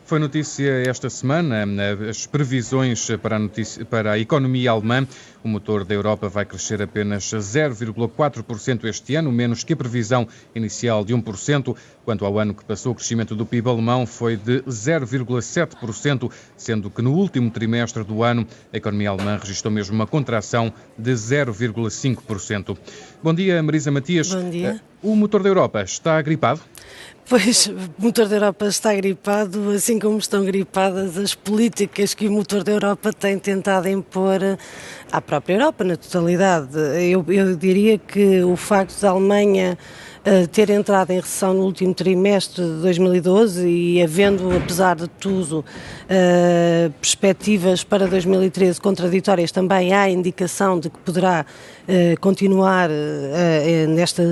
Foi notícia esta semana as previsões para a economia alemã. O motor da Europa vai crescer apenas 0,4% este ano, menos que a previsão inicial de 1%. Quanto ao ano que passou, o crescimento do PIB alemão foi de 0,7%, sendo que no último trimestre do ano a economia alemã registrou mesmo uma contração de 0,5%. Bom dia, Marisa Matias. Bom dia. O motor da Europa está gripado? Pois, o motor da Europa está gripado, assim como estão gripadas as políticas que o motor da Europa tem tentado impor à própria Europa, na totalidade. Eu diria que o facto da Alemanha ter entrado em recessão no último trimestre de 2012 e havendo, apesar de tudo, perspectivas para 2013 contraditórias, também há indicação de que poderá continuar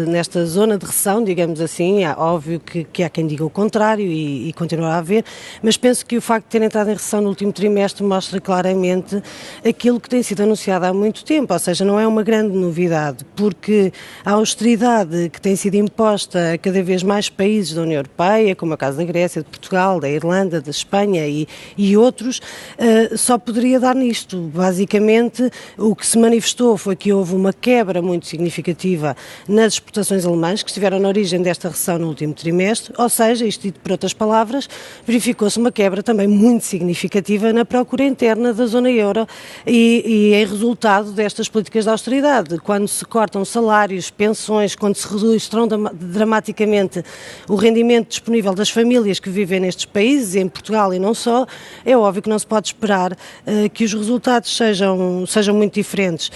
nesta zona de recessão, digamos assim. É óbvio que há quem diga o contrário e continuará a haver, mas penso que o facto de ter entrado em recessão no último trimestre mostra claramente aquilo que tem sido anunciado há muito tempo, ou seja, não é uma grande novidade, porque a austeridade que tem sido imposta a cada vez mais países da União Europeia, como é o caso da Grécia, de Portugal, da Irlanda, da Espanha e outros, só poderia dar nisto. Basicamente, o que se manifestou foi que houve uma quebra muito significativa nas exportações alemãs, que estiveram na origem desta recessão no último trimestre, ou seja, isto dito por outras palavras, verificou-se uma quebra também muito significativa na procura interna da zona euro e em resultado destas políticas de austeridade. Quando se cortam salários, pensões, quando se reduz dramaticamente o rendimento disponível das famílias que vivem nestes países, em Portugal e não só, é óbvio que não se pode esperar que os resultados sejam muito diferentes,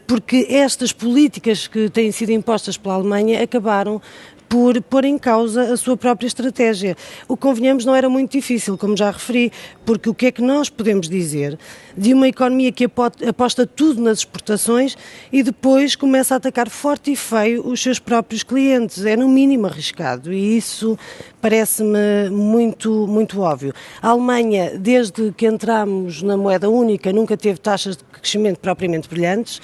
porque estas políticas que têm sido impostas pela Alemanha acabaram por pôr em causa a sua própria estratégia. O que convenhamos não era muito difícil, como já referi, porque o que é que nós podemos dizer de uma economia que aposta tudo nas exportações e depois começa a atacar forte e feio os seus próprios clientes? É no mínimo arriscado e isso parece-me muito, muito óbvio. A Alemanha, desde que entramos na moeda única, nunca teve taxas de crescimento propriamente brilhantes,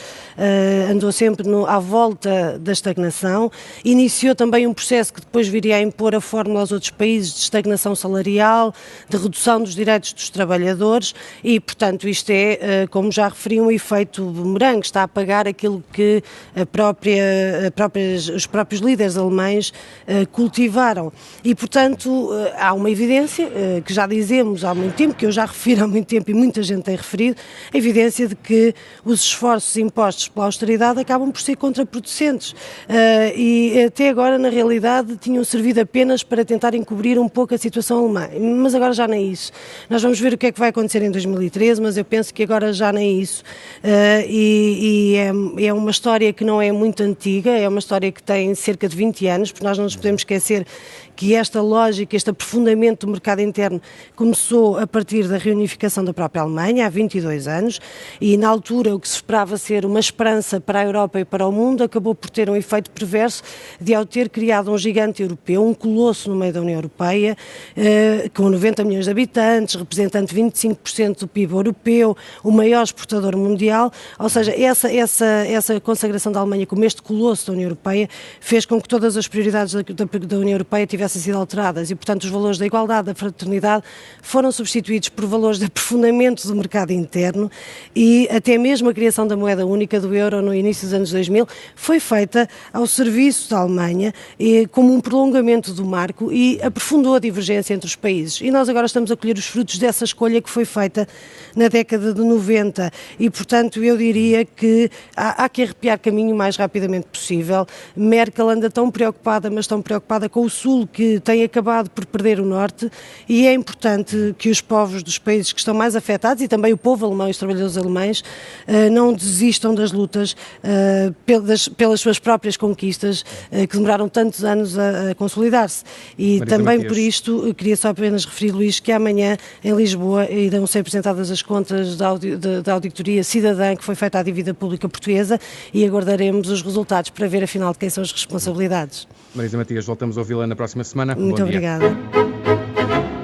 andou sempre à volta da estagnação, iniciou também um processo que depois viria a impor a fórmula aos outros países de estagnação salarial, de redução dos direitos dos trabalhadores e, portanto, isto é, como já referi, um efeito bumerangue, está a pagar aquilo que os próprios líderes alemães cultivaram. E, portanto, há uma evidência que já dizemos há muito tempo, que eu já refiro há muito tempo e muita gente tem referido, a evidência de que os esforços impostos pela austeridade acabam por ser contraproducentes e até agora, na realidade, tinham servido apenas para tentar encobrir um pouco a situação alemã, mas agora já nem isso. Nós vamos ver o que é que vai acontecer em 2013, mas eu penso que agora já nem isso. É uma história que não é muito antiga, é uma história que tem cerca de 20 anos, porque nós não nos podemos esquecer que esta lógica, este aprofundamento do mercado interno começou a partir da reunificação da própria Alemanha, há 22 anos, e na altura o que se esperava ser uma esperança para a Europa e para o mundo acabou por ter um efeito perverso de, ao ter criado um gigante europeu, um colosso no meio da União Europeia, com 90 milhões de habitantes, representante 25% do PIB europeu, o maior exportador mundial, ou seja, essa consagração da Alemanha como este colosso da União Europeia fez com que todas as prioridades da União Europeia tivessem sido alteradas e, portanto, os valores da igualdade, da fraternidade foram substituídos por valores de aprofundamento do mercado interno e até mesmo a criação da moeda única do euro no início dos anos 2000 foi feita ao serviço da Alemanha como um prolongamento do marco e aprofundou a divergência entre os países. E nós agora estamos a colher os frutos dessa escolha que foi feita na década de 90 e, portanto, eu diria que há que arrepiar caminho o mais rapidamente possível. Merkel anda tão preocupada, mas tão preocupada com o Sul, que tem acabado por perder o Norte, e é importante que os povos dos países que estão mais afetados, e também o povo alemão e os trabalhadores alemães, não desistam das lutas pelas suas próprias conquistas, que demoraram tantos anos a consolidar-se. E Marisa também Matias. por isto, queria só apenas referir, Luís, que amanhã em Lisboa irão ser apresentadas as contas da auditoria cidadã que foi feita à dívida pública portuguesa e aguardaremos os resultados para ver afinal de quem são as responsabilidades. Marisa Matias, voltamos a ouvi-la na próxima semana. Muito Bom dia. obrigada.